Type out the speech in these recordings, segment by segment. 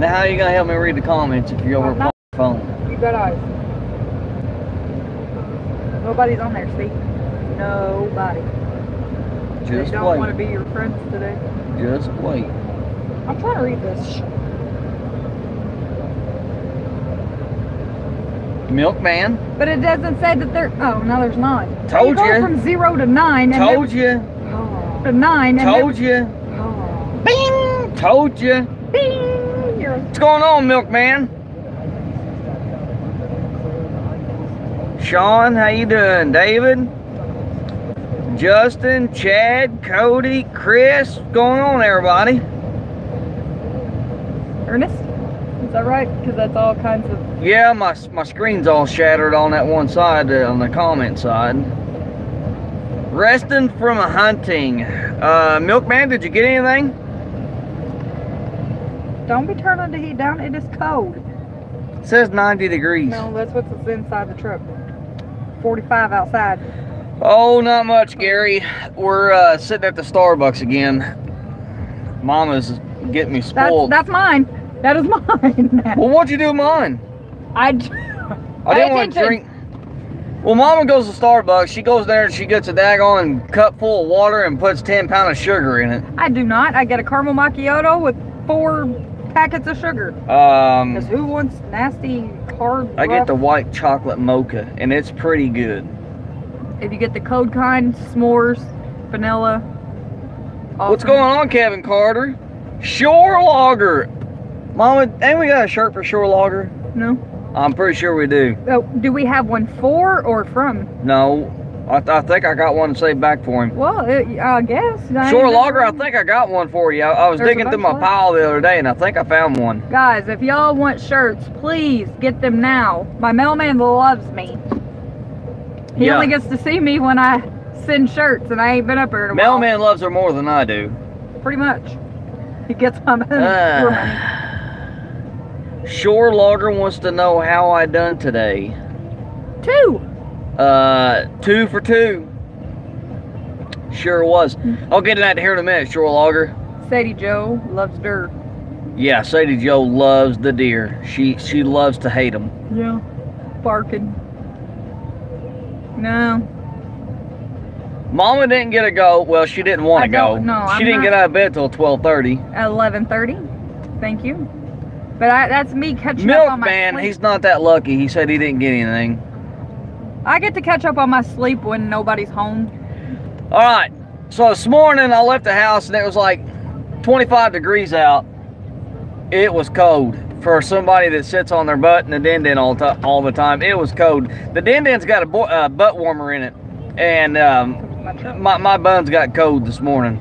Now how are you gonna help me read the comments if you're over my phone? You got eyes. Nobody's on there, see? Nobody. Just they don't wait. want to be your friends today. Just wait. I'm trying to read this. Milkman. But it doesn't say that they're. Oh, no, there's 9. Told you. you. Go from 0 to 9. And Told you. To 9. And Told you. Oh. Bing. Told you. Bing. You're... What's going on, Milkman? Sean, how you doing? David? Justin, Chad, Cody, Chris. What's going on, everybody? Ernest? Is that right? Because that's all kinds of... Yeah, my screen's all shattered on that one side, on the comment side. Resting from hunting. Milkman, did you get anything? Don't be turning the heat down. It is cold. It says 90 degrees. No, that's what's inside the truck. 45 outside. Oh, not much, Gary. We're sitting at the Starbucks again. Mama's getting me spoiled. That's mine. That is mine. Well, what'd you do with mine? I didn't want to drink. Well, Mama goes to Starbucks. She goes there and she gets a daggone cup full of water and puts 10 pounds of sugar in it. I do not. I get a caramel macchiato with 4 packets of sugar. Because who wants nasty, hard, I get the white chocolate mocha, and it's pretty good. If you get the cold kind, s'mores, vanilla. Awesome. What's going on, Kevin Carter? Shore Logger. Mama, ain't we got a shirt for Shore Logger? No. I'm pretty sure we do. Oh, do we have one for or from? No. I think I got one to say back for him. Well, I guess. Shore Logger, I think I got one for you. I was digging through my pile the other day, and I think I found one. Guys, if y'all want shirts, please get them now. My mailman loves me. He only gets to see me when I send shirts, and I ain't been up here in a while. Mailman loves her more than I do. Pretty much. He gets my money. Shore Logger wants to know how I done today. 2. 2 for 2. Sure was. I'll get into that here in a minute, Shore Logger. Sadie Joe loves dirt. Yeah, Sadie Joe loves the deer. She loves to hate them. Yeah. Barking. No. Mama didn't get a go. Well, she didn't want to go. No, she didn't get out of bed till 12:30. 11:30. Thank you. But that's me catching up on my sleep. Milkman, he's not that lucky. He said he didn't get anything. I get to catch up on my sleep when nobody's home. All right. So this morning I left the house and it was like 25 degrees out. It was cold for somebody that sits on their butt in the din-din all the time. It was cold. The din-din's got a butt warmer in it, and my buns got cold this morning.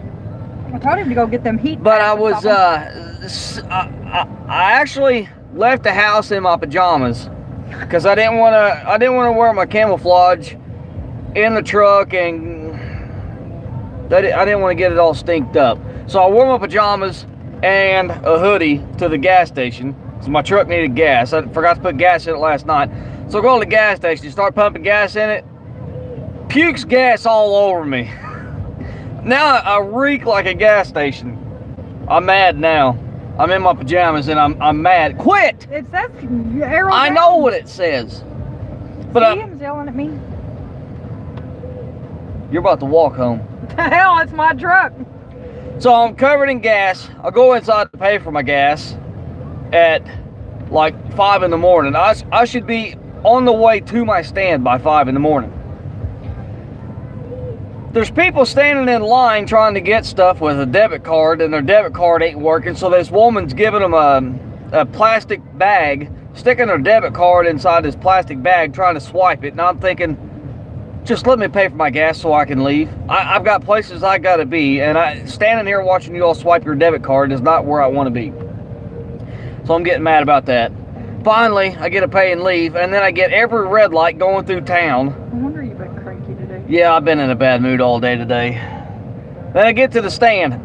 I told him to go get them heat. But I was I actually left the house in my pajamas because I didn't want to wear my camouflage in the truck, and I didn't want to get it all stinked up. So I wore my pajamas and a hoodie to the gas station. So my truck needed gas. I forgot to put gas in it last night. So I go to the gas station, start pumping gas in it. Pukes gas all over me. Now I reek like a gas station. I'm mad now. I'm in my pajamas and I'm mad. Quit! It says arrow I down. know what it says. But Him's yelling at me. You're about to walk home. What the hell? It's my truck. So I'm covered in gas. I'll go inside to pay for my gas at like 5 in the morning. I should be on the way to my stand by 5 in the morning. There's people standing in line trying to get stuff with a debit card, and their debit card ain't working, so this woman's giving them a plastic bag, sticking her debit card inside this plastic bag, trying to swipe it, and I'm thinking, just let me pay for my gas so I can leave. I've got places I gotta be, and standing here watching you all swipe your debit card is not where I want to be. So I'm getting mad about that. Finally, I get to pay and leave, and then I get every red light going through town. I wonder you've been cranky today. Yeah, I've been in a bad mood all day today. Then I get to the stand.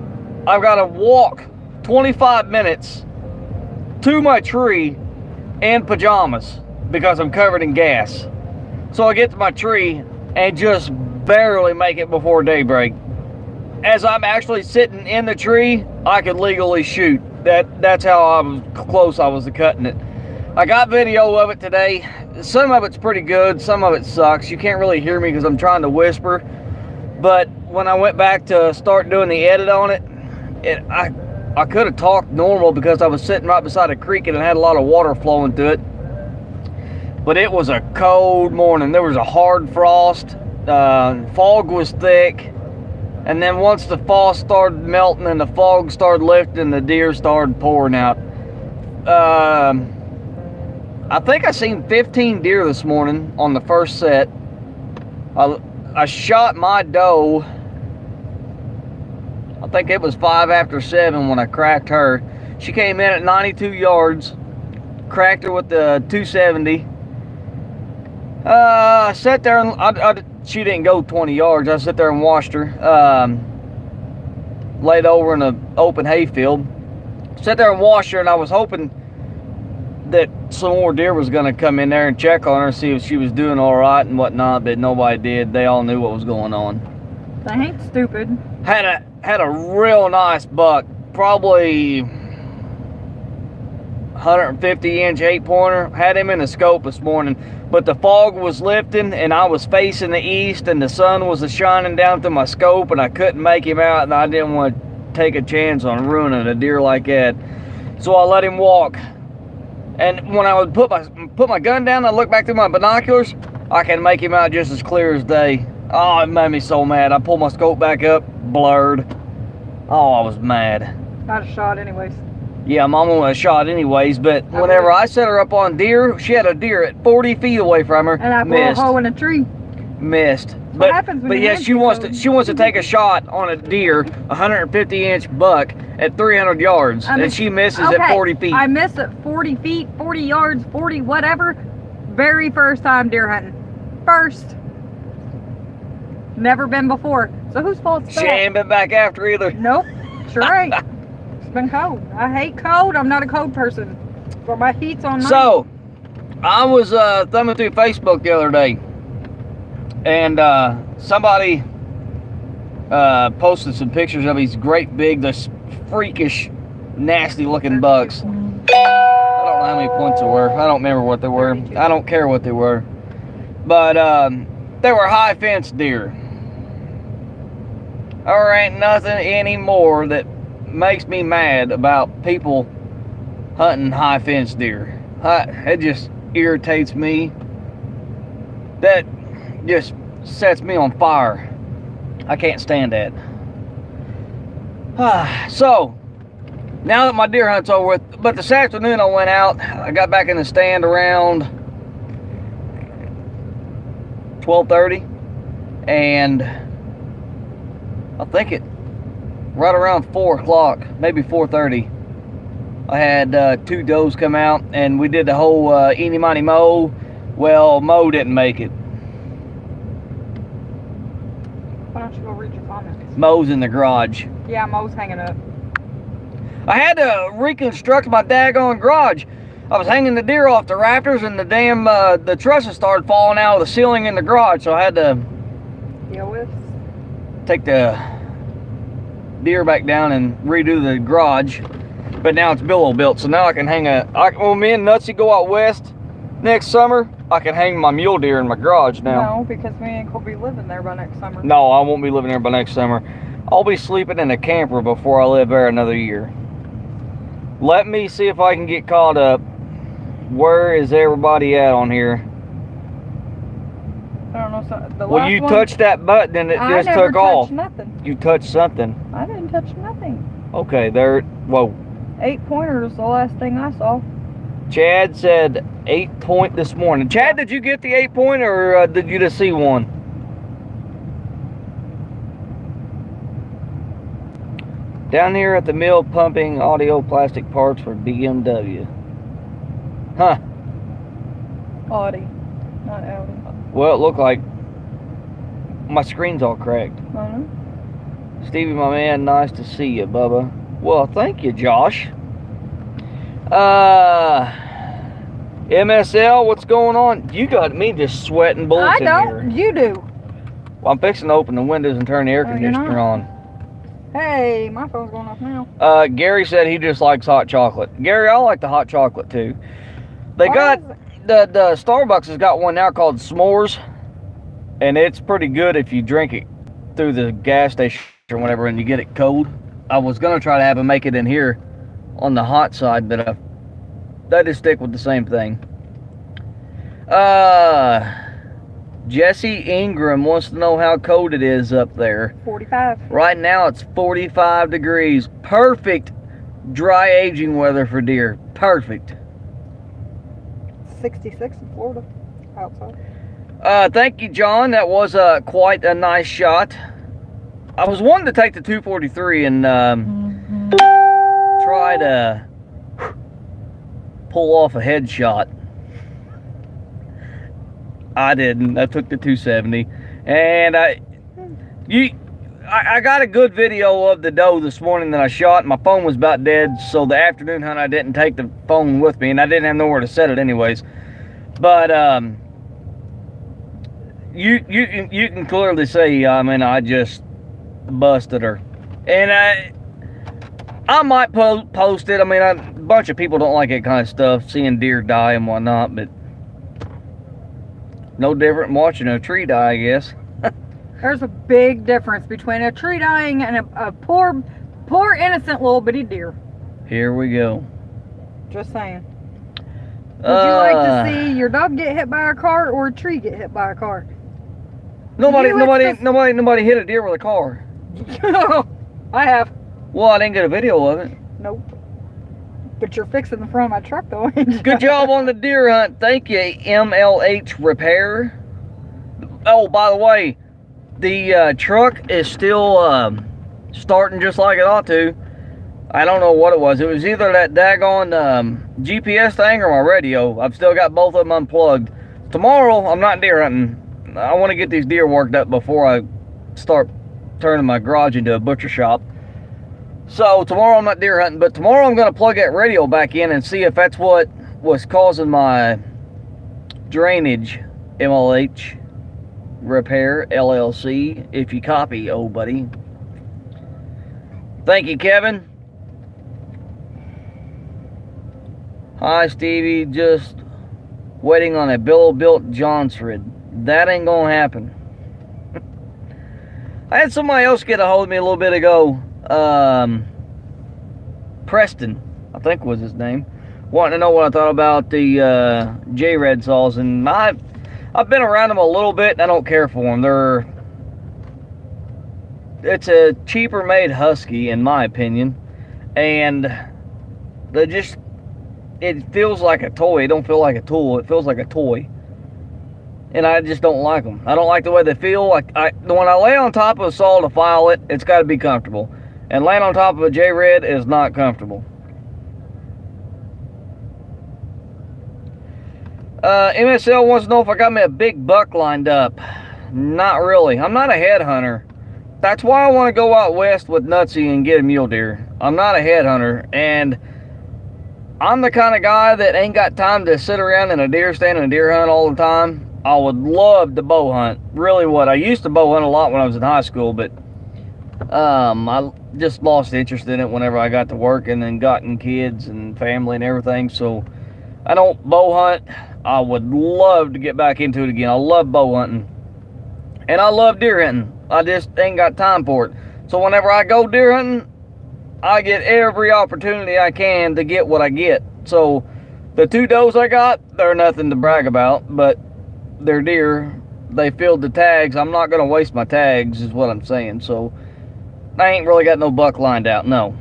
I've got to walk 25 minutes to my tree in pajamas because I'm covered in gas. So I get to my tree and just barely make it before daybreak. As I'm actually sitting in the tree, I could legally shoot That's how close I was to cutting it. I got video of it today. Some of it's pretty good, some of it sucks. You can't really hear me because I'm trying to whisper. But when I went back to start doing the edit on it, I could have talked normal because I was sitting right beside a creek and it had a lot of water flowing through it. But it was a cold morning. There was a hard frost. Fog was thick. And then once the frost started melting and the fog started lifting, the deer started pouring out. I think I seen 15 deer this morning on the first set. I shot my doe, I think it was 5 after 7 when I cracked her. She came in at 92 yards, cracked her with the 270. I sat there and she didn't go 20 yards. I sat there and watched her. Laid over in an open hayfield. Sat there and watched her, and I was hoping that some more deer was going to come in there and check on her, see if she was doing all right and whatnot, but nobody did. They all knew what was going on. They ain't stupid. Had a real nice buck, probably 150-inch 8-pointer. Had him in the scope this morning, but the fog was lifting and I was facing the east and the sun was shining down through my scope and I couldn't make him out, and I didn't want to take a chance on ruining a deer like that. So I let him walk. And when I would put my gun down, I look back through my binoculars, I can make him out just as clear as day. Oh, it made me so mad. I pulled my scope back up, blurred. Oh, I was mad. Got a shot anyways. Yeah, Mama would have shot anyways, but whenever I set her up on deer, she had a deer at 40 feet away from her. And I blew a hole in a tree. Missed. What happens when yeah, she wants to take a shot on a deer, 150-inch buck at 300 yards, and she misses at 40 feet. I missed at 40 feet, 40 yards, 40 whatever. Very first time deer hunting. First. Never been before. So whose fault is that? She ain't been back after either. Nope. Sure ain't. It's been cold. I hate cold. I'm not a cold person. But my heat's on. So, I was thumbing through Facebook the other day, and somebody posted some pictures of these great big, this freakish, nasty looking bucks. I don't know how many points they were. I don't remember what they were. I don't care what they were. But they were high fence deer. There ain't nothing anymore that makes me mad about people hunting high fence deer. It just irritates me. That just sets me on fire. I can't stand that. So, now that my deer hunt's over with, but this afternoon I went out, I got back in the stand around 12:30, and I think right around 4 o'clock, maybe 4:30, I had 2 does come out, and we did the whole eeny miny moe. Well, Mo didn't make it. Why don't you go read your comments? Mo's in the garage. Yeah, Mo's hanging up. I had to reconstruct my daggone garage. I was hanging the deer off the rafters, and the damn the trusses started falling out of the ceiling in the garage, so I had to deal with. Take the deer back down and redo the garage. But now it's billow built, so now I can hang when me and Nutsy go out west next summer, I can hang my mule deer in my garage now. No, because we ain't gonna be living there by next summer. No, I won't be living there by next summer. I'll be sleeping in a camper before I live there another year. Let me see if I can get caught up. Where is everybody at on here? I don't know. So well, you touched that button and it just took off. Nothing. You touched something. I didn't touch nothing. Okay, there. Whoa. 8-pointer is the last thing I saw. Chad said 8-point this morning. Chad, did you get the 8-point or did you just see one? Down here at the mill pumping audio plastic parts for BMW. Huh. Audi, not Audi. Well, it looked like my screen's all cracked. Stevie, my man, nice to see you, Bubba. Well, thank you, Josh. MSL, what's going on? You got me just sweating bullets in here. I don't. You do. Well, I'm fixing to open the windows and turn the air conditioner on. Hey, my phone's going off now. Gary said he just likes hot chocolate. Gary, I like the hot chocolate too. They got the Starbucks has got one now called S'mores, and it's pretty good if you drink it through the gas station or whatever and you get it cold. I was gonna try to have them make it in here on the hot side, but they just stick with the same thing. Jesse Ingram wants to know how cold it is up there. 45. Right now it's 45 degrees. Perfect dry aging weather for deer. Perfect. 66 in Florida outside. Thank you, John. That was quite a nice shot. I was wanting to take the 243 and try to pull off a headshot. I didn't. I took the 270, and I got a good video of the doe this morning that I shot. My phone was about dead, so the afternoon hunt I didn't take the phone with me, and I didn't have nowhere to set it anyways. But you can clearly see. I mean, I just busted her, and I might post it. I mean, a bunch of people don't like that kind of stuff, seeing deer die and whatnot, but no different than watching a tree die, I guess. There's a big difference between a tree dying and a poor innocent little bitty deer. Here we go. Just saying. Would you like to see your dog get hit by a car or a tree get hit by a car? Nobody hit a deer with a car. I have. Well, I didn't get a video of it. Nope. But you're fixing the front of my truck, though, ain't you? Good job on the deer hunt. Thank you, MLH Repair. Oh, by the way, the truck is still starting just like it ought to. I don't know what it was. It was either that daggone GPS thing or my radio. I've still got both of them unplugged. Tomorrow, I'm not deer hunting. I want to get these deer worked up before I start turning my garage into a butcher shop. So tomorrow I'm not deer hunting, but tomorrow I'm going to plug that radio back in and see if that's what was causing my drainage. MLH Repair LLC. If you copy, old buddy. Thank you, Kevin. Hi, Stevie. Just waiting on a Billo-Built Johnsford. That ain't gonna happen. I had somebody else get a hold of me a little bit ago. Preston, I think was his name, wanting to know what I thought about the J-Red saws, and I've been around them a little bit, and I don't care for them. It's a cheaper made Husky, in my opinion, and it feels like a toy. It don't feel like a tool. It feels like a toy. And I just don't like them. I don't like the way they feel. When I lay on top of a saw to file it, it's got to be comfortable. And laying on top of a J-Red is not comfortable. MSL wants to know if I got me a big buck lined up. Not really. I'm not a headhunter. That's why I want to go out west with Nutsy and get a mule deer. I'm not a headhunter. And I'm the kind of guy that ain't got time to sit around in a deer stand and a deer hunt all the time. I would love to bow hunt. Really would. I used to bow hunt a lot when I was in high school, but I just lost interest in it whenever I got to work and then gotten kids and family and everything. So I don't bow hunt. I would love to get back into it again. I love bow hunting. And I love deer hunting. I just ain't got time for it. So whenever I go deer hunting, I get every opportunity I can to get what I get. So the 2 does I got, they're nothing to brag about, but they're deer. They filled the tags. I'm not going to waste my tags is what I'm saying. So I ain't really got no buck lined out, no.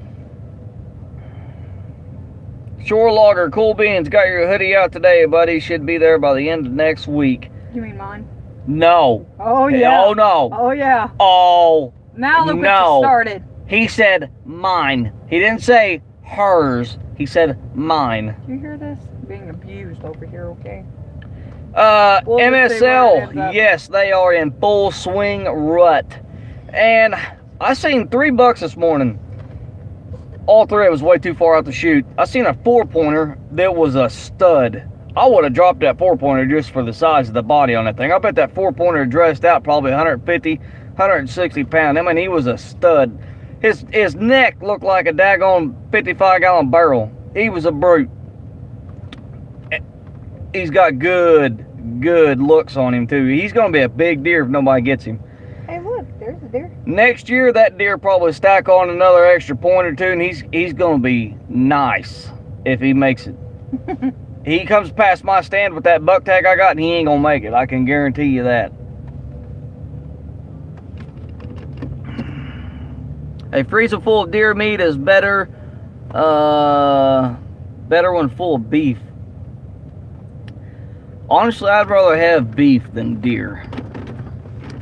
Shore Logger, Cool Beans, got your hoodie out today, buddy. Should be there by the end of next week. You mean mine? No. Oh, yeah. Oh, no. Oh, yeah. Oh, now look no. what you started. He said mine. He didn't say hers. He said mine. Do you hear this? I'm being abused over here, okay? MSL, yes, they are in full swing rut. And I seen 3 bucks this morning. All 3 of it was way too far out to shoot. I seen a 4-pointer that was a stud. I would have dropped that 4-pointer just for the size of the body on that thing. I bet that 4-pointer dressed out probably 150, 160 pounds. I mean, he was a stud. His neck looked like a daggone 55-gallon barrel. He was a brute. He's got good looks on him too. He's gonna be a big deer if nobody gets him. Hey, look, there's a deer. Next year, that deer probably stack on another extra point or two, and he's gonna be nice if he makes it. He comes past my stand with that buck tag I got, and he ain't gonna make it. I can guarantee you that. A freezer full of deer meat is better. Better when full of beef. Honestly, I'd rather have beef than deer.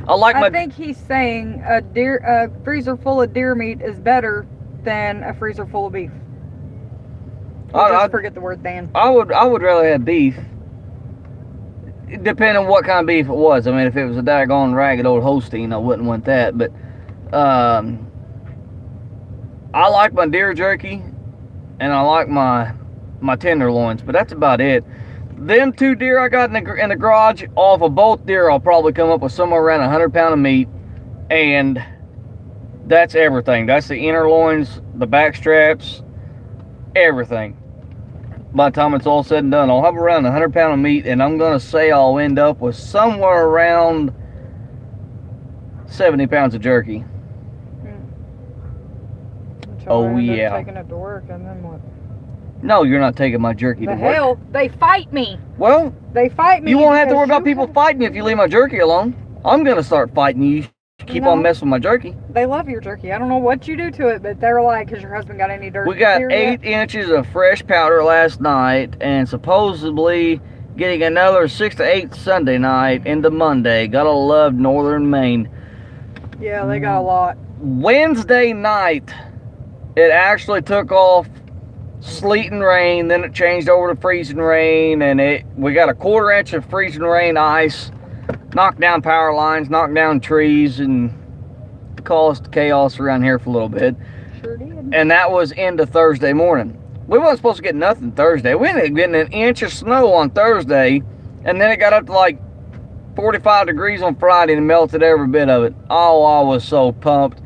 I think he's saying a freezer full of deer meat is better than a freezer full of beef. I forget the word than. I would rather have beef. Depending on what kind of beef it was. I mean, if it was a daggone ragged old Holstein, I wouldn't want that. But I like my deer jerky, and I like my tenderloins. But that's about it. Them 2 deer I got in the garage, off of both deer, I'll probably come up with somewhere around 100 pounds of meat, and that's everything. That's the inner loins, the back straps, everything. By the time it's all said and done, I'll have around 100 pounds of meat, and I'm gonna say I'll end up with somewhere around 70 pounds of jerky. Oh yeah. Taking it to work, and then what? No, you're not taking my jerky to work. The hell? They fight me. Well, they fight me. You won't have to worry about people fighting you if you leave my jerky alone. I'm going to start fighting you. Keep on messing with my jerky. They love your jerky. I don't know what you do to it, but they're like, has your husband got any dirt? We got 8 inches of fresh powder last night, and supposedly getting another 6 to 8 Sunday night into Monday. Gotta love Northern Maine. Yeah, they got a lot. Wednesday night, it actually took off sleet and rain, then it changed over to freezing rain, and we got a 1/4 inch of freezing rain ice, knocked down power lines, knocked down trees, and caused chaos around here for a little bit. Sure did. And that was into Thursday morning. We wasn't supposed to get nothing Thursday. We ended up getting 1 inch of snow on Thursday, and then it got up to like 45 degrees on Friday and melted every bit of it. Oh, I was so pumped.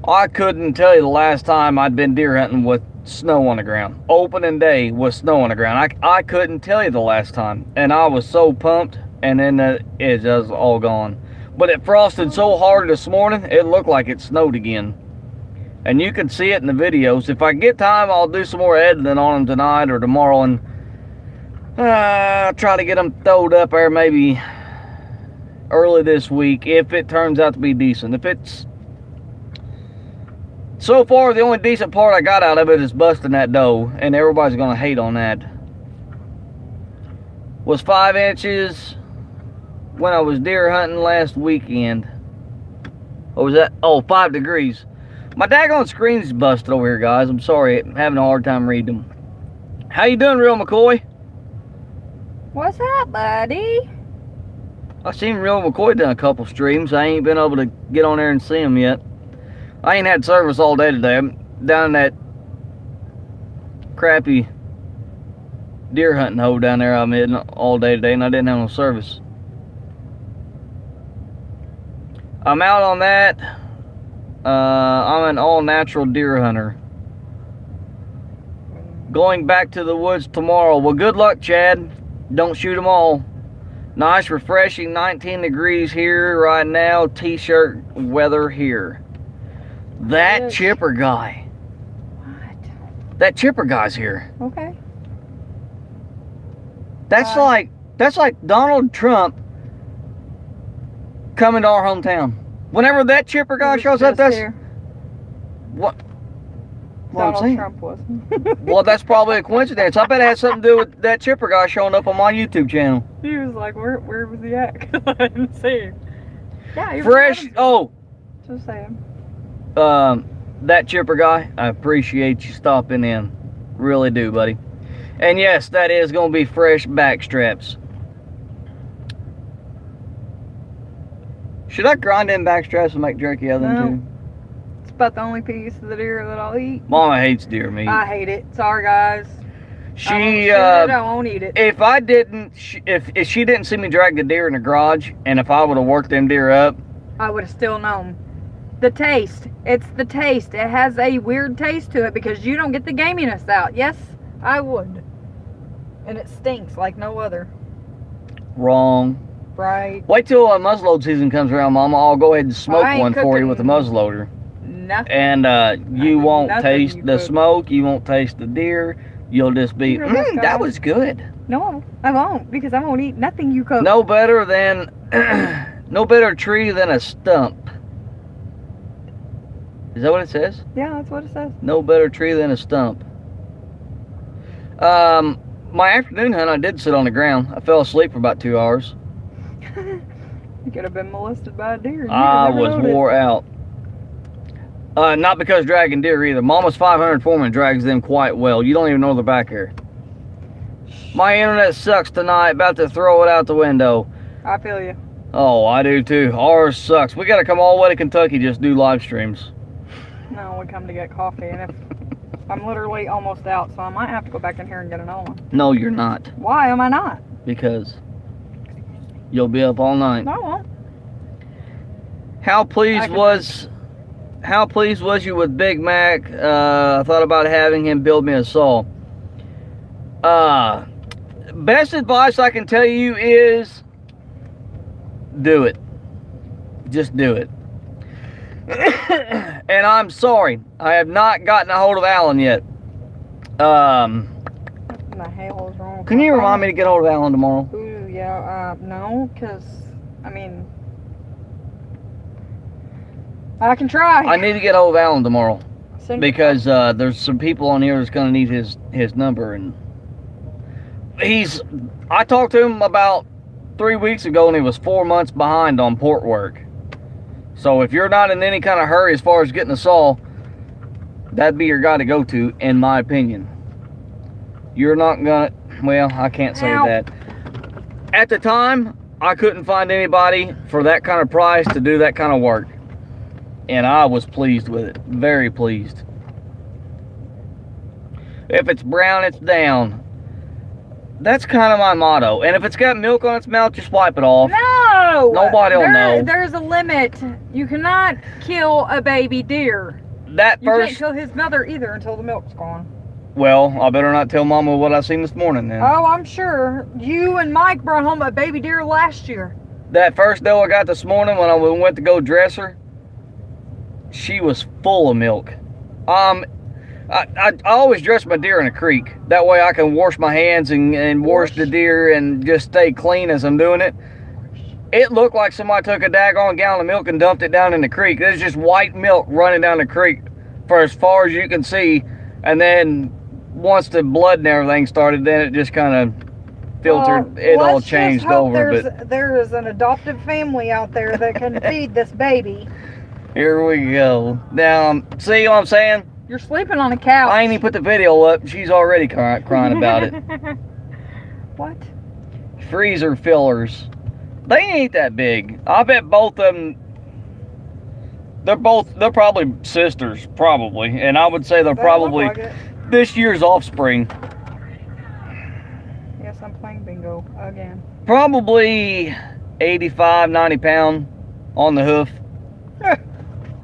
I couldn't tell you the last time I'd been deer hunting with snow on the ground. Opening day with snow on the ground. I couldn't tell you the last time, and I was so pumped, and then it just all gone. But it frosted so hard this morning, it looked like it snowed again. And you can see it in the videos. If I get time, I'll do some more editing on them tonight or tomorrow, and try to get them throwed up there maybe early this week if it turns out to be decent. If it's so far, the only decent part I got out of it is busting that doe, and everybody's gonna hate on that. Was 5 inches when I was deer hunting last weekend. What was that? Oh, 5 degrees. My daggone screen's busted over here, guys. I'm sorry, I'm having a hard time reading them. How you doing, Real McCoy? What's up, buddy? I seen Real McCoy done a couple streams. I ain't been able to get on there and see him yet. I ain't had service all day today. I'm down in that crappy deer hunting hole down there I'm in all day today, and I didn't have no service. I'm out on that. I'm an all-natural deer hunter. Going back to the woods tomorrow. Well, good luck, Chad. Don't shoot them all. Nice, refreshing 19 degrees here right now. T-shirt weather here. That chipper guy. What? That chipper guy's here. Okay. That's like Donald Trump coming to our hometown. Whenever that chipper guy shows up, that's here. What Donald I'm saying. Trump wasn't. Well, that's probably a coincidence. I bet it had something to do with that chipper guy showing up on my YouTube channel. He was like, where was he at? I didn't see him. Yeah, fresh. Oh. Just saying. That chipper guy, I appreciate you stopping in. Really do, buddy. And yes, that is going to be fresh back straps. Should I grind in back straps and make jerky out of them too? It's about the only piece of the deer that I'll eat. Mama hates deer meat. I hate it. Sorry, guys. I won't eat it. If I didn't, if she didn't see me drag the deer in the garage, and if I would have worked them deer up, I would have still known. The taste. It's the taste. It has a weird taste to it because you don't get the gaminess out. Yes, I would. And it stinks like no other. Wrong. Right. Wait till muzzleload season comes around, Mama. I'll go ahead and smoke one for you with the muzzleloader. Nothing. And you won't taste the could. smoke. You won't taste the deer. You'll just be, that was good. No, I won't, because I won't eat nothing you cook. No better than, no better tree than a stump. Is that what it says? Yeah, that's what it says. No better tree than a stump. My afternoon hunt, I did sit on the ground. I fell asleep for about 2 hours. You could have been molested by a deer. I was wore out. Not because dragging deer either. Mama's 500 Foreman drags them quite well. You don't even know they're back here. My internet sucks tonight. About to throw it out the window. I feel you. Oh, I do too. Ours sucks. We got to come all the way to Kentucky just do live streams. No, we come to get coffee, and if I'm literally almost out, so I might have to go back in here and get another one. No, you're not. Why am I not? Because you'll be up all night. No, I won't. How pleased was you with Big Mac? I thought about having him build me a saw. Best advice I can tell you is do it. Just do it. And I'm sorry, I have not gotten a hold of Alan yet. What the hell is wrong with Can my you phone? remind me to get a hold of Alan tomorrow? Ooh, yeah, no, because, I mean, I can try. I need to get a hold of Alan tomorrow. Because Because there's some people on here that's going to need his number, and I talked to him about 3 weeks ago, and he was 4 months behind on port work. So if you're not in any kind of hurry as far as getting a saw, that'd be your guy to go to, in my opinion. You're not gonna, well, I can't say that. At the time, I couldn't find anybody for that kind of price to do that kind of work, and I was pleased with it, very pleased. If it's brown, it's down. That's kind of my motto. And if it's got milk on its mouth, just wipe it off. No! Nobody will know. There's a limit. You cannot kill a baby deer. That You first, can't kill his mother either until the milk's gone. well, I better not tell Mama what I seen this morning then. Oh, I'm sure. You and Mike brought home a baby deer last year. That first doe I got this morning when I went to go dress her, she was full of milk. I always dress my deer in a creek. That way I can wash my hands and wash the deer and just stay clean as I'm doing it. It looked like somebody took a daggone gallon of milk and dumped it down in the creek. There's just white milk running down the creek for as far as you can see. And then once the blood and everything started, then it just kind of filtered. It all changed over. But there is an adoptive family out there that can feed this baby. here we go. Now, see what I'm saying? You're sleeping on a couch. I ain't even put the video up. She's already crying about it. What? Freezer fillers. They ain't that big. I bet both of them. They're probably sisters, probably, and I would say they're probably Look like it. this year's offspring. Yes, I'm playing bingo again. Probably 85, 90 pound on the hoof.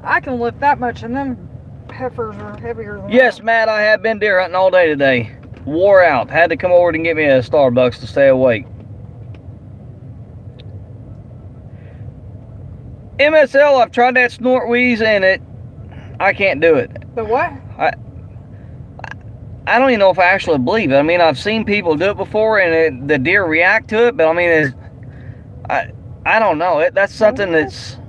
I can lift that much, and them heifers are heavier than Yes, that. Matt, I have been deer hunting all day today. Wore out. Had to come over and get me a Starbucks to stay awake. MSL, I've tried that snort wheeze and I can't do it. The what? I don't even know if I actually believe it. I mean, I've seen people do it before and the deer react to it, but I mean, I don't know. That's something that's,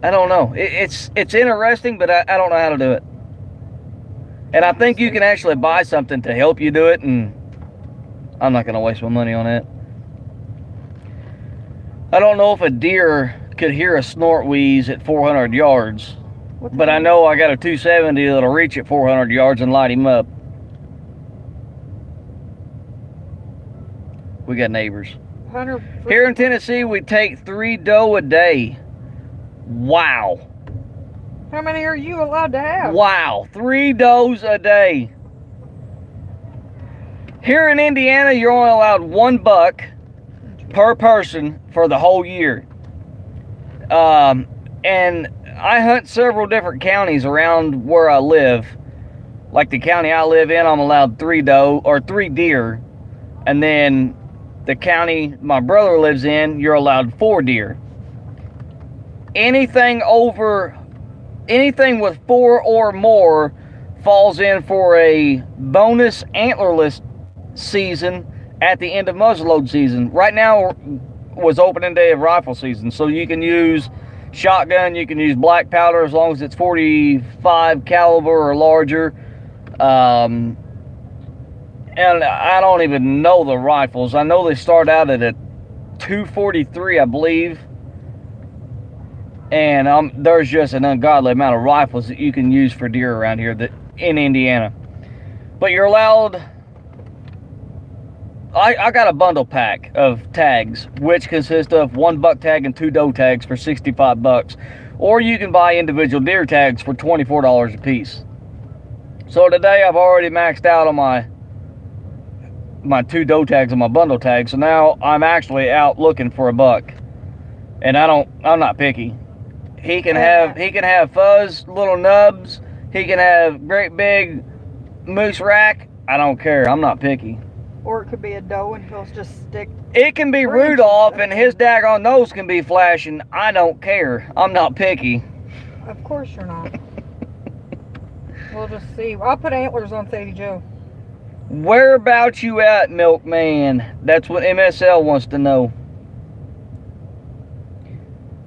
I don't know. It's interesting, but I don't know how to do it. And I think you can actually buy something to help you do it, and I'm not going to waste my money on that. I don't know if a deer could hear a snort wheeze at 400 yards, but I know I got a 270 that'll reach at 400 yards and light him up. We got neighbors. Here in Tennessee, we take 3 doe a day. Wow. How many are you allowed to have? Wow, 3 does a day. Here in Indiana, you're only allowed 1 buck per person for the whole year. And I hunt several different counties around where I live. Like the county I live in, I'm allowed 3 deer. And then the county my brother lives in, you're allowed 4 deer. Anything with 4 or more falls in for a bonus antlerless season at the end of muzzleload season. Right now was opening day of rifle season, so you can use shotgun, you can use black powder as long as it's 45 caliber or larger. And I don't even know the rifles. I know they start out at a 243, I believe. And there's just an ungodly amount of rifles that you can use for deer around here in Indiana. But you're allowed... I got a bundle pack of tags, which consists of 1 buck tag and 2 doe tags for 65 bucks. Or you can buy individual deer tags for $24 a piece. So today I've already maxed out on my 2 doe tags and my bundle tags. So now I'm actually out looking for a buck. And I'm not picky. He can have fuzz, little nubs. He can have great big moose rack. I don't care. I'm not picky. Or it could be a doe and he'll just stick. It can be Rudolph and his daggone nose can be flashing. I don't care. I'm not picky. Of course you're not. We'll just see. I'll put antlers on Sadie Joe. Whereabouts you at, Milkman? That's what MSL wants to know.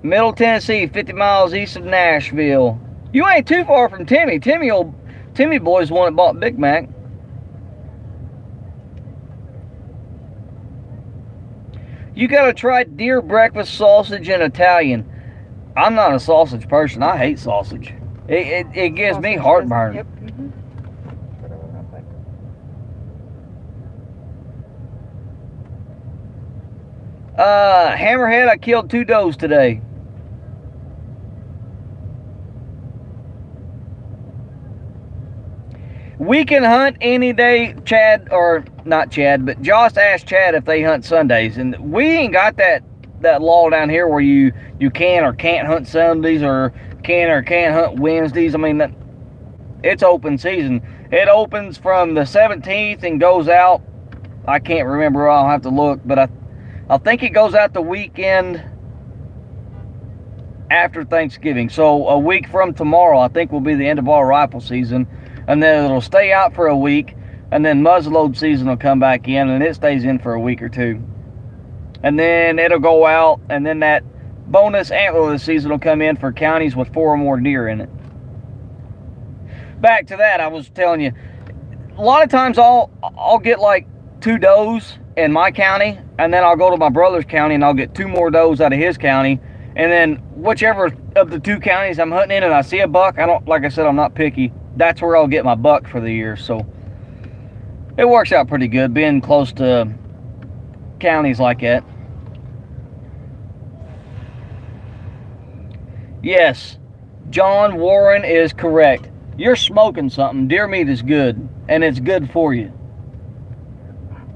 Middle Tennessee, 50 miles east of Nashville. You ain't too far from Timmy. Timmy boy's the one that bought Big Mac. You gotta try deer breakfast sausage in Italian. I'm not a sausage person. I hate sausage. It gives me heartburn. Yep. Hammerhead, I killed 2 does today. We can hunt any day, Chad, or not Chad, but Josh asked Chad if they hunt Sundays, and we ain't got that law down here where you can or can't hunt Sundays or can or can't hunt Wednesdays. I mean, it's open season. It opens from the 17th and goes out. I can't remember. I'll have to look, but I think it goes out the weekend after Thanksgiving. So a week from tomorrow, I think, will be the end of our rifle season. And then it'll stay out for a week, and then muzzleload season will come back in, and it stays in for a week or 2. And then it'll go out, and then that bonus antlerless season will come in for counties with 4 or more deer in it. Back to that, I was telling you, a lot of times I'll get like 2 does in my county, and then I'll go to my brother's county and I'll get 2 more does out of his county, and then whichever of the 2 counties I'm hunting in and I see a buck, like I said, I'm not picky. That's where I'll get my buck for the year. So it works out pretty good being close to counties like that. Yes, John Warren is correct. You're smoking something. Deer meat is good, and it's good for you.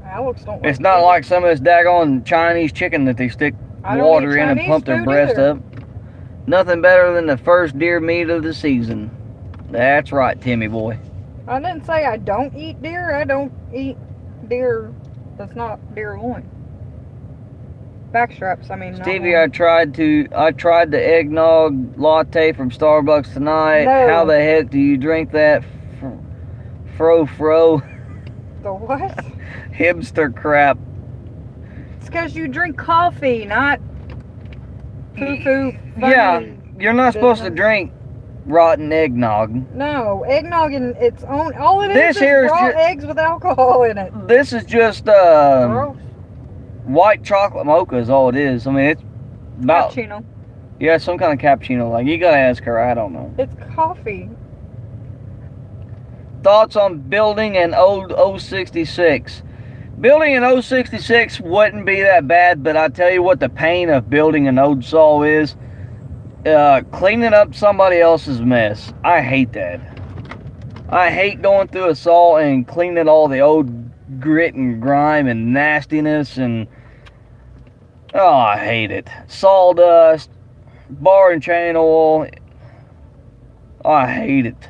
Alex don't. It's not like some of this daggone Chinese chicken that they stick water in and pump their breast up. Nothing better than the first deer meat of the season. That's right, Timmy boy. I didn't say I don't eat deer. I don't eat deer that's not deer loin. Backstraps, I mean. Stevie, I tried the eggnog latte from Starbucks tonight. No. How the heck do you drink that? Fro. The what? Hipster crap. It's because you drink coffee, not foo-foo. Yeah, you're not supposed to drink rotten eggnog. No, eggnog in its own, all it This is here is raw eggs with alcohol in it. This is just Gross. white chocolate mocha is all it is. I mean, it's about Cappuccino. Yeah, some kind of cappuccino. Like, you gotta ask her. I don't know. It's coffee. Thoughts on building an old 066? Building an 066 wouldn't be that bad, but I tell you what, the pain of building an old saw is. Cleaning up somebody else's mess. I hate that. I hate going through a saw and cleaning all the old grit and grime and nastiness and oh, I hate it. Sawdust, bar and chain oil. I hate it.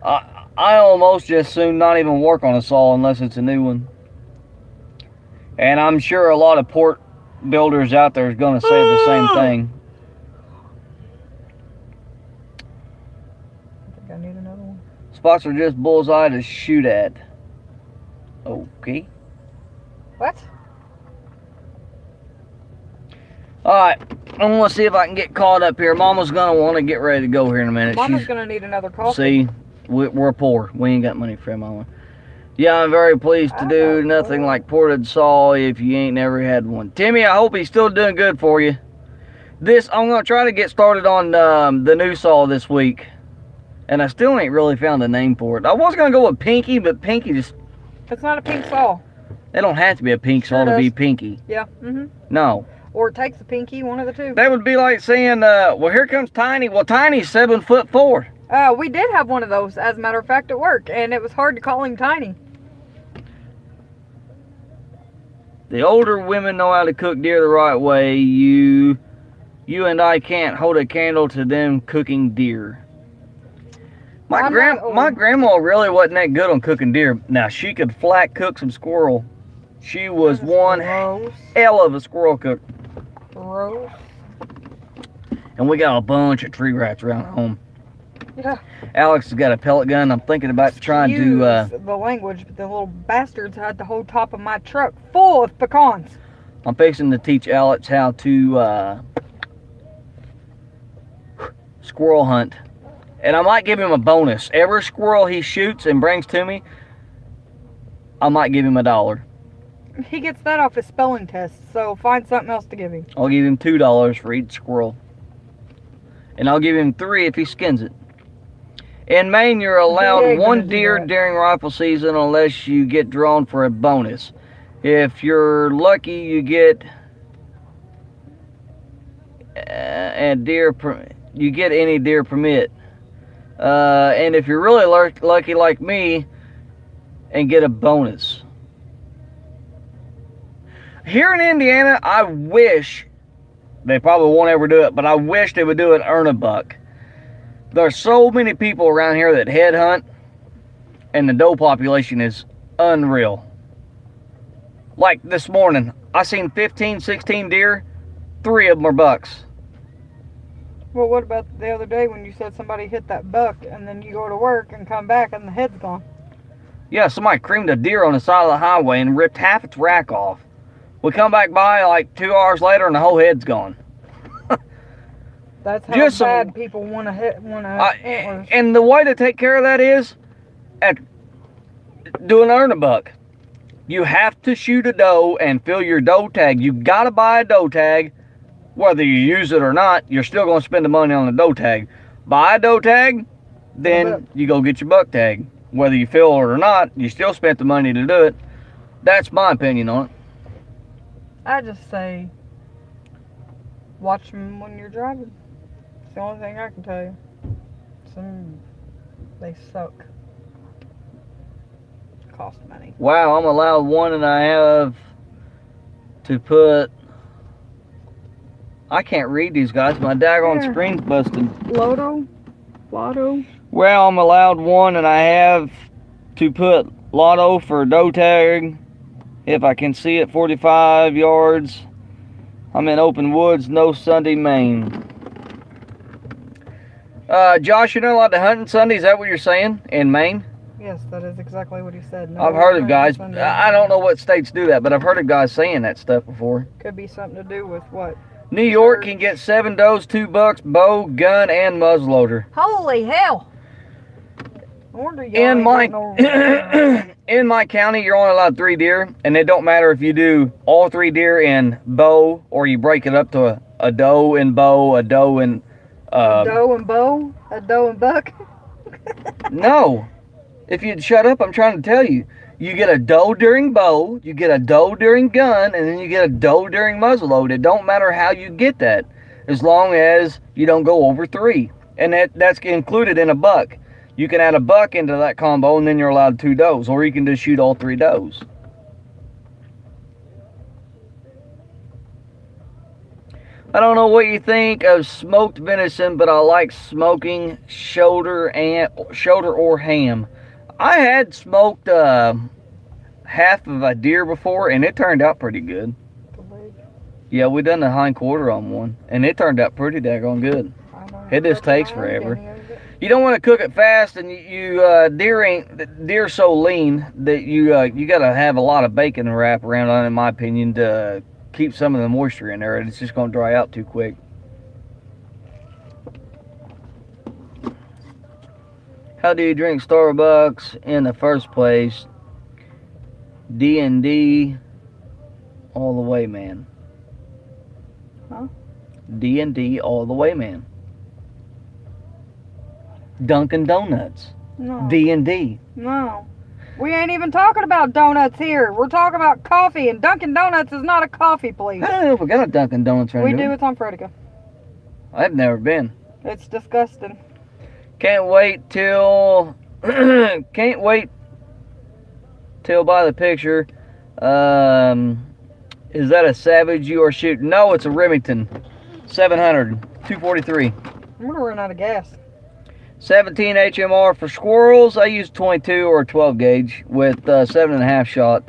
I almost just soon not even work on a saw unless it's a new one. And I'm sure a lot of port builders out there is going to say the same thing. I think I need another one. Spots are just bullseye to shoot at. Okay. What? Alright, I'm going to see if I can get caught up here. Mama's going to want to get ready to go here in a minute. Mama's going to need another coffee. See, we're poor. We ain't got money for Mama. Yeah, I'm very pleased to do nothing like ported saw if you ain't never had one. Timmy, I hope he's still doing good for you. I'm going to try to get started on the new saw this week. And I still ain't really found a name for it. I was going to go with Pinky, but Pinky just... It's not a pink saw. It don't have to be a pink saw to be Pinky. Yeah. No. Or it takes a pinky, one of the two. That would be like saying, well, here comes Tiny. Well, Tiny's 7'4". We did have one of those, as a matter of fact, at work, and it was hard to call him Tiny. The older women know how to cook deer the right way. You and I can't hold a candle to them cooking deer. My grandma really wasn't that good on cooking deer. Now, she could flat cook some squirrel. She was one hell of a squirrel cook. Gross. And we got a bunch of tree rats around home. Yeah. Alex has got a pellet gun. I'm thinking about trying to... the language, but the little bastards had the whole top of my truck full of pecans. I'm fixing to teach Alex how to squirrel hunt. And I might give him a bonus. Every squirrel he shoots and brings to me, I might give him $1. He gets that off his spelling test, so find something else to give him. I'll give him $2 for each squirrel. And I'll give him $3 if he skins it. In Maine, you're allowed one deer during rifle season unless you get drawn for a bonus. If you're lucky, you get any deer permit. And if you're really lucky like me, and get a bonus. Here in Indiana, I wish, they probably won't ever do it, but I wish they would do it earn a buck. There's so many people around here that head hunt, and the doe population is unreal. Like this morning, I seen 15, 16 deer, 3 of them are bucks. Well, what about the other day when you said somebody hit that buck, and then you go to work and come back and the head's gone? Yeah, somebody creamed a deer on the side of the highway and ripped half its rack off. We come back by like 2 hours later and the whole head's gone. That's how bad people want to hit antlers. And the way to take care of that is do an earn a buck. You have to shoot a doe and fill your doe tag. You got to buy a doe tag. Whether you use it or not, you're still going to spend the money on the doe tag. Buy a doe tag, then you go get your buck tag. Whether you fill it or not, you still spent the money to do it. That's my opinion on it. I just say, watch them when you're driving. It's the only thing I can tell you. They suck. Cost money. Wow, I'm allowed one and I have to put... I can't read these guys. My daggone screen's busted. Lotto? Well, I'm allowed one and I have to put Lotto for doe tag. If I can see it, 45 yards. I'm in open woods, no Sunday, Maine. Josh, you're not allowed to hunt on Sunday? Is that what you're saying? In Maine? Yes, that is exactly what he said. No, I've heard of guys. I don't know what states do that, but I've heard of guys saying that stuff before. Could be something to do with what? New York can get 7 does, 2 bucks, bow, gun, and muzzleloader. Holy hell! In my county, you're only allowed 3 deer, and it don't matter if you do all 3 deer in bow or you break it up to a doe and bow, a doe and a doe and bow, a doe and buck. No, if you'd shut up, I'm trying to tell you. You get a doe during bow, you get a doe during gun, and then you get a doe during muzzleload. It don't matter how you get that, as long as you don't go over 3, and that's included in a buck. You can add a buck into that combo, and then you're allowed 2 does, or you can just shoot all 3 does. I don't know what you think of smoked venison, but I like smoking shoulder or ham. I had smoked half of a deer before, and it turned out pretty good. Yeah, we done the hind quarter on one, and it turned out pretty daggone good. It just takes forever. You don't want to cook it fast, and deer's so lean that you gotta have a lot of bacon to wrap around on, in my opinion, to keep some of the moisture in there. It's just gonna dry out too quick. How do you drink Starbucks in the first place? D&D all the way, man. Huh? D&D all the way, man. Dunkin' Donuts. No. D&D. No. We ain't even talking about donuts here. We're talking about coffee, and Dunkin' Donuts is not a coffee place. I don't know if we got a Dunkin' Donuts right We here. do. It's on Fredica. I've never been. It's disgusting. Can't wait till by the picture. Is that a Savage you are shooting? No, it's a Remington 700 243. I'm gonna run out of gas. 17 HMR for squirrels. I use 22 or 12 gauge with 7.5 shot.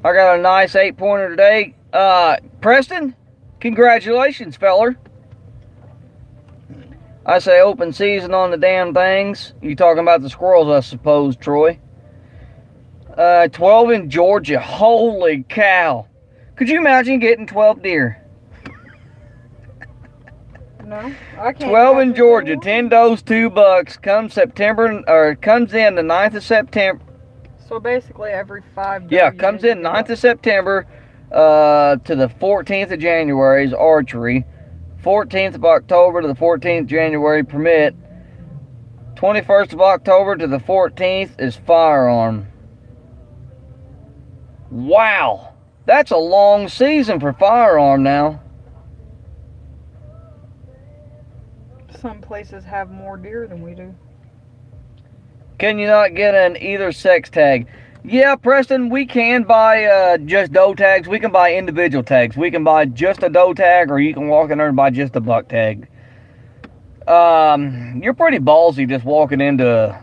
I got a nice 8-pointer today. Preston, congratulations, feller. I say open season on the damn things. You talking about the squirrels, I suppose, Troy. 12 in Georgia. Holy cow. Could you imagine getting 12 deer? No, I can't. 12 in Georgia, 10 does, 2 bucks. Comes in the 9th of September. So basically every 5 days. Yeah, comes in 9th of September to the 14th of January is archery. 14th of October to the 14th of January permit. 21st of October to the 14th is firearm. Wow, that's a long season for firearm now. Some places have more deer than we do. Can you not get an either sex tag? Yeah, Preston, we can buy just doe tags. We can buy individual tags. We can buy just a doe tag, or you can walk in there and buy just a buck tag. You're pretty ballsy just walking in the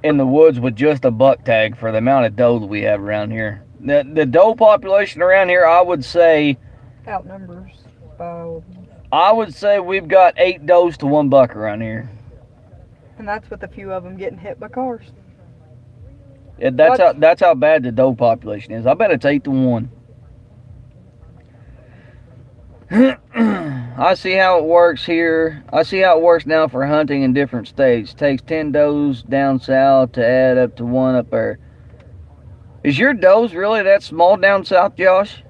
woods with just a buck tag for the amount of doe that we have around here. The doe population around here, I would say, Outnumbers by. I would say we've got 8 does to 1 buck around here. And that's with a few of them getting hit by cars. Yeah, that's how bad the doe population is. I bet it's 8 to 1. I see how it works here. I see how it works now for hunting in different states. Takes 10 does down south to add up to 1 up there. Is your does really that small down south, Josh?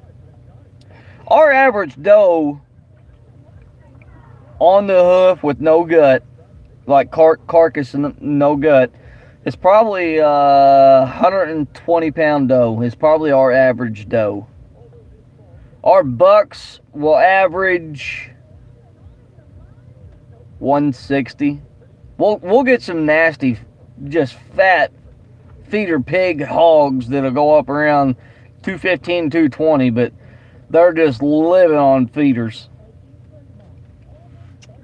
Our average doe on the hoof with no gut, like carcass and no gut, it's probably 120 pound doe. It's probably our average doe. Our bucks will average 160. We'll get some nasty, just fat feeder pig hogs that'll go up around 215, 220, but they're just living on feeders.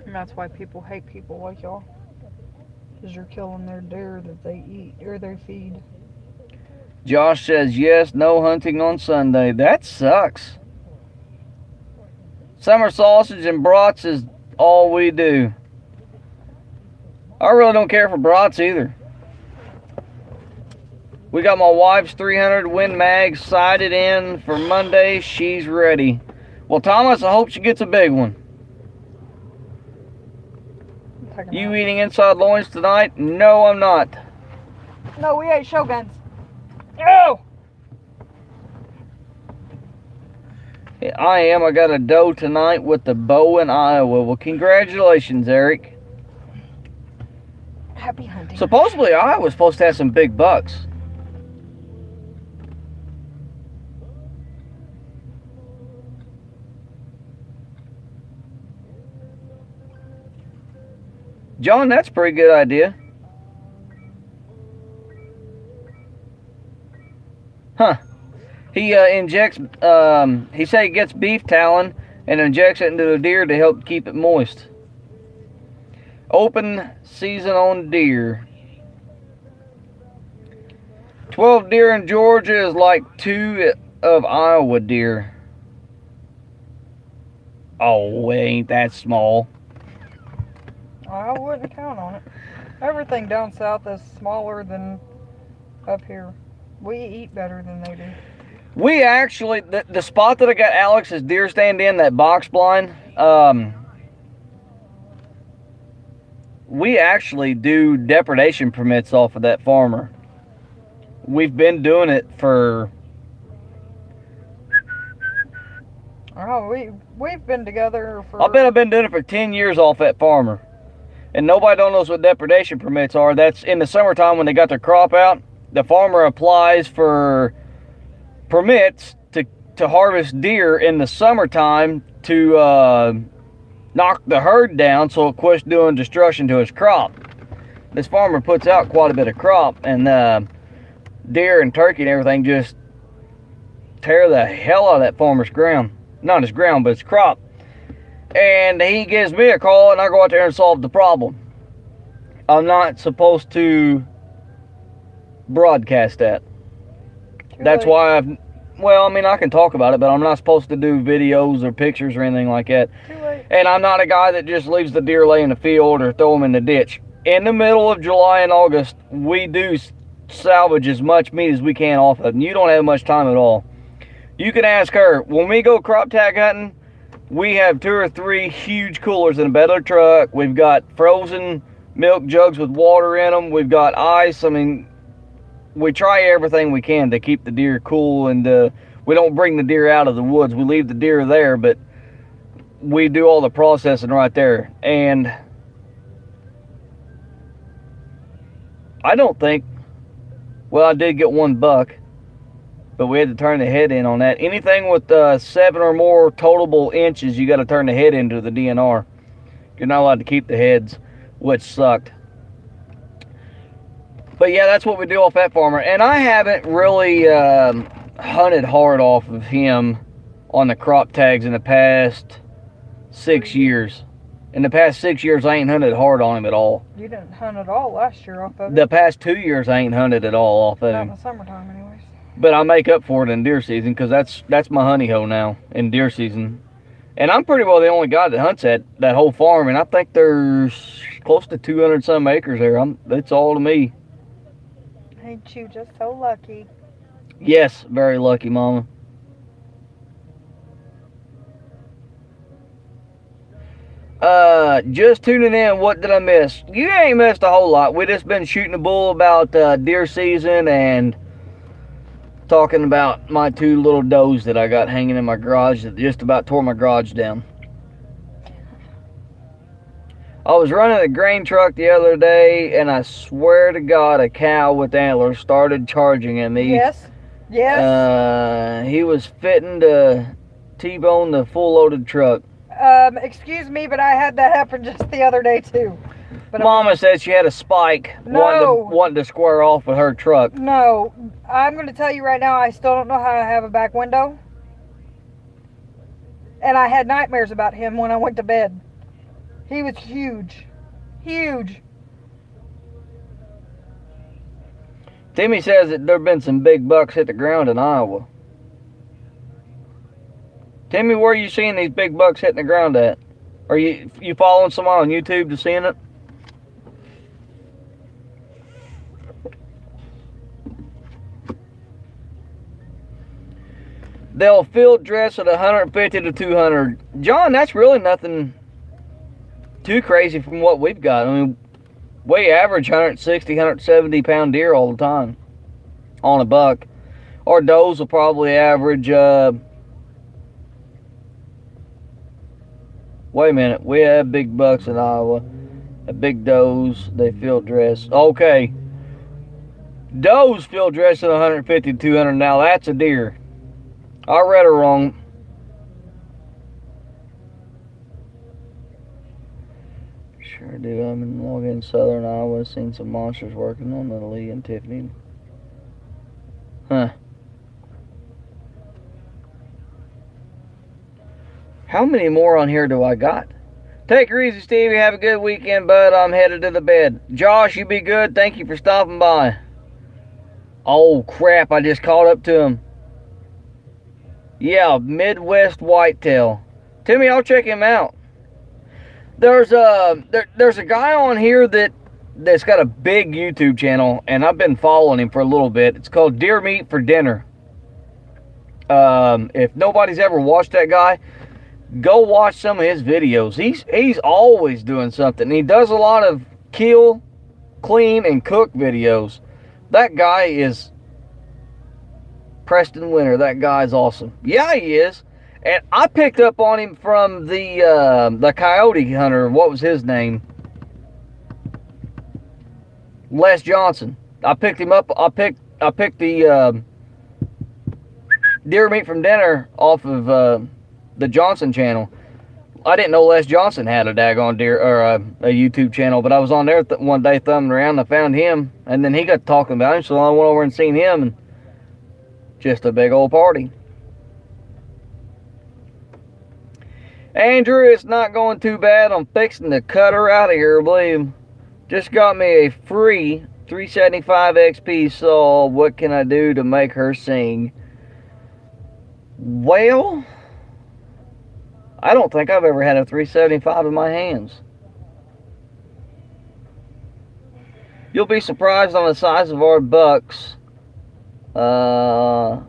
And that's why people hate people like y'all. Because you're killing their deer that they eat or they feed. Josh says, yes, no hunting on Sunday. That sucks. Summer sausage and brats is all we do. I really don't care for brats either. We got my wife's 300 Win Mag sighted in for Monday. She's ready. Well, Thomas, I hope she gets a big one. You eating inside loins tonight? No, I'm not. No, we ate Shoguns. No! Yeah, I am. I got a doe tonight with the bow in Iowa. Well, congratulations, Eric. Happy hunting. Supposedly, Iowa's supposed to have some big bucks. John, that's a pretty good idea. Huh. He injects, he said he gets beef talon and injects it into the deer to help keep it moist. Open season on deer. 12 deer in Georgia is like 2 of Iowa deer. Oh, it ain't that small. I wouldn't count on it. Everything down south is smaller than up here. We eat better than they do. We actually, the spot that I got Alex's deer stand in, that box blind, we actually do depredation permits off of that farmer. We've been doing it for... Oh, we've been together for... I bet I've been doing it for 10 years off that farmer. And nobody don't knows what depredation permits are. That's in the summertime when they got their crop out. The farmer applies for permits to harvest deer in the summertime to knock the herd down so it quits doing destruction to his crop. This farmer puts out quite a bit of crop, and deer and turkey and everything just tear the hell out of that farmer's ground. Not his ground, but his crop. And he gives me a call, and I go out there and solve the problem. I'm not supposed to broadcast that. That's why I've... Well, I mean, I can talk about it, but I'm not supposed to do videos or pictures or anything like that. And I'm not a guy that just leaves the deer lay in the field or throw them in the ditch. In the middle of July and August, we do salvage as much meat as we can off of it, and you don't have much time at all. You can ask her. When we go crop tag hunting, we have 2 or 3 huge coolers in the bed of the truck. We've got frozen milk jugs with water in them. We've got ice. I mean, we try everything we can to keep the deer cool, and we don't bring the deer out of the woods. We leave the deer there, but we do all the processing right there. And I don't think, well, I did get 1 buck, but we had to turn the head in on that. Anything with 7 or more totable inches, you got to turn the head into the DNR. You're not allowed to keep the heads, which sucked. But yeah, that's what we do off that farmer. And I haven't really hunted hard off of him on the crop tags in the past 6 years. In the past 6 years, I ain't hunted hard on him at all. You didn't hunt at all last year off of it. The past 2 years, I ain't hunted at all off of him. Not in the summertime, anyways. But I make up for it in deer season, because that's my honey hole now in deer season. And I'm pretty well the only guy that hunts that whole farm, and I think there's close to 200 some acres there. It's all to me. Ain't you just so lucky? Yes, very lucky, Mama. Just tuning in, what did I miss? You ain't missed a whole lot. We just been shooting the bull about deer season and talking about my 2 little does that I got hanging in my garage that just about tore my garage down. I was running a grain truck the other day, and I swear to God, a cow with antlers started charging at me. Yes. Yes. He was fitting to T-bone the full-loaded truck. Excuse me, but I had that happen just the other day, too. But Mama said she had a spike wanting to square off with her truck. No. I'm going to tell you right now, I still don't know how to have a back window. And I had nightmares about him when I went to bed. He was huge. Huge. Timmy says that there have been some big bucks hit the ground in Iowa. Timmy, where are you seeing these big bucks hitting the ground at? Are you following someone on YouTube to seeing it? They'll field dress at 150 to 200. John, that's really nothing too crazy from what we've got. I mean, we average 160, 170 pound deer all the time on a buck. Our does will probably average, wait a minute, we have big bucks in Iowa. Big does, they field dress. Okay. Does field dress at 150 to 200. Now that's a deer. I read her wrong. Sure do. I'm in Logan, southern Iowa. Seen some monsters working on the Lee and Tiffany. Huh. How many more on here do I got? Take her easy, Stevie. Have a good weekend, bud. I'm headed to the bed. Josh, you be good. Thank you for stopping by. Oh, crap. I just caught up to him. Yeah, Midwest Whitetail. Timmy, I'll check him out. There's a guy on here that's got a big YouTube channel, and I've been following him for a little bit. It's called Deer Meat for Dinner. If nobody's ever watched that guy, go watch some of his videos. He's always doing something. He does a lot of kill, clean, and cook videos. That guy is Preston Winter. That guy's awesome. Yeah, he is. And I picked up on him from the coyote hunter. What was his name? Les Johnson. I picked him up. I picked the Deer Meat from Dinner off of the Johnson channel. I didn't know Les Johnson had a daggone deer or a YouTube channel, but I was on there one day thumbing around and I found him, and then he got talking about him, so I went over and seen him, and just a big old party. Andrew, it's not going too bad. I'm fixing to cut her out of here, believe. Just got me a free 375 XP saw. What can I do to make her sing? Well, I don't think I've ever had a 375 in my hands. You'll be surprised on the size of our bucks. Hauled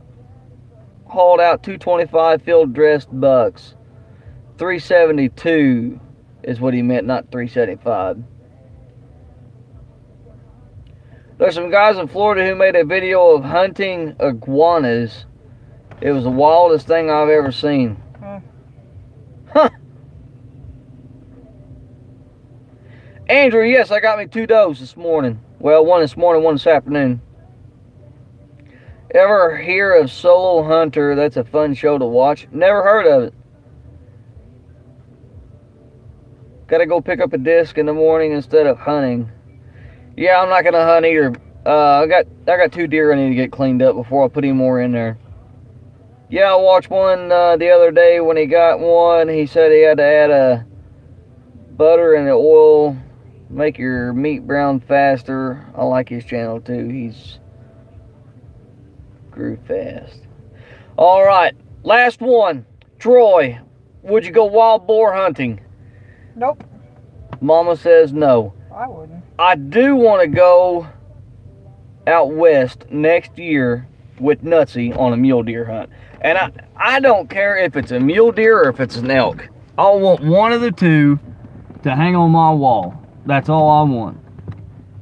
out 225 field dressed bucks. 372 is what he meant, not 375. There's some guys in Florida who made a video of hunting iguanas. It was the wildest thing I've ever seen. Huh. Andrew, yes, I got me 2 does this morning. Well, one this morning, one this afternoon. Ever hear of Solo Hunter? That's a fun show to watch. Never heard of it. Gotta go pick up a disc in the morning instead of hunting. Yeah, I'm not gonna hunt either. I got 2 deer I need to get cleaned up before I put any more in there. Yeah, I watched one the other day. When he got one, he said he had to add a butter and the oil, make your meat brown faster. I like his channel too. He's grew fast. All right, last one. Troy, would you go wild boar hunting? Nope. Mama says no. I wouldn't. I do want to go out west next year with Nutsy on a mule deer hunt. And I don't care if it's a mule deer or if it's an elk. I want one of the two to hang on my wall. That's all I want.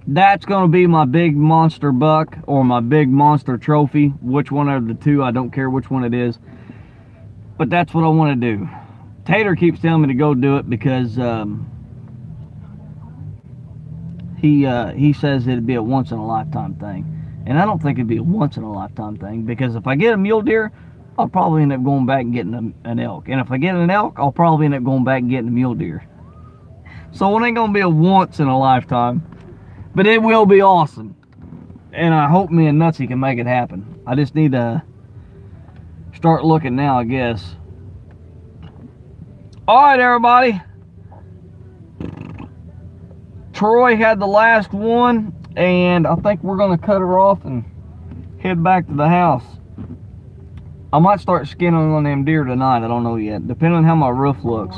That's going to be my big monster buck or my big monster trophy. Which one of the two, I don't care which one it is. But that's what I want to do. Tater keeps telling me to go do it because he says it'd be a once-in-a-lifetime thing. And I don't think it'd be a once-in-a-lifetime thing, because if I get a mule deer, I'll probably end up going back and getting an elk. And if I get an elk, I'll probably end up going back and getting a mule deer. So it ain't going to be a once-in-a-lifetime, but it will be awesome. And I hope me and Nutsy can make it happen. I just need to start looking now, I guess. Alright, everybody. Troy had the last one, and I think we're going to cut her off and head back to the house. I might start skinning on them deer tonight. I don't know yet, depending on how my roof looks.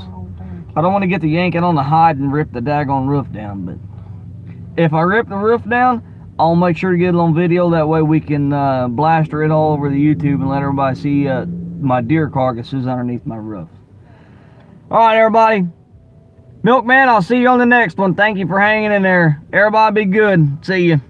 I don't want to get to yanking on the hide and rip the daggone roof down, but if I rip the roof down, I'll make sure to get it on video. That way we can blaster it all over the YouTube and let everybody see my deer carcasses underneath my roof. Alright, everybody. Milkman, I'll see you on the next one. Thank you for hanging in there. Everybody be good. See you.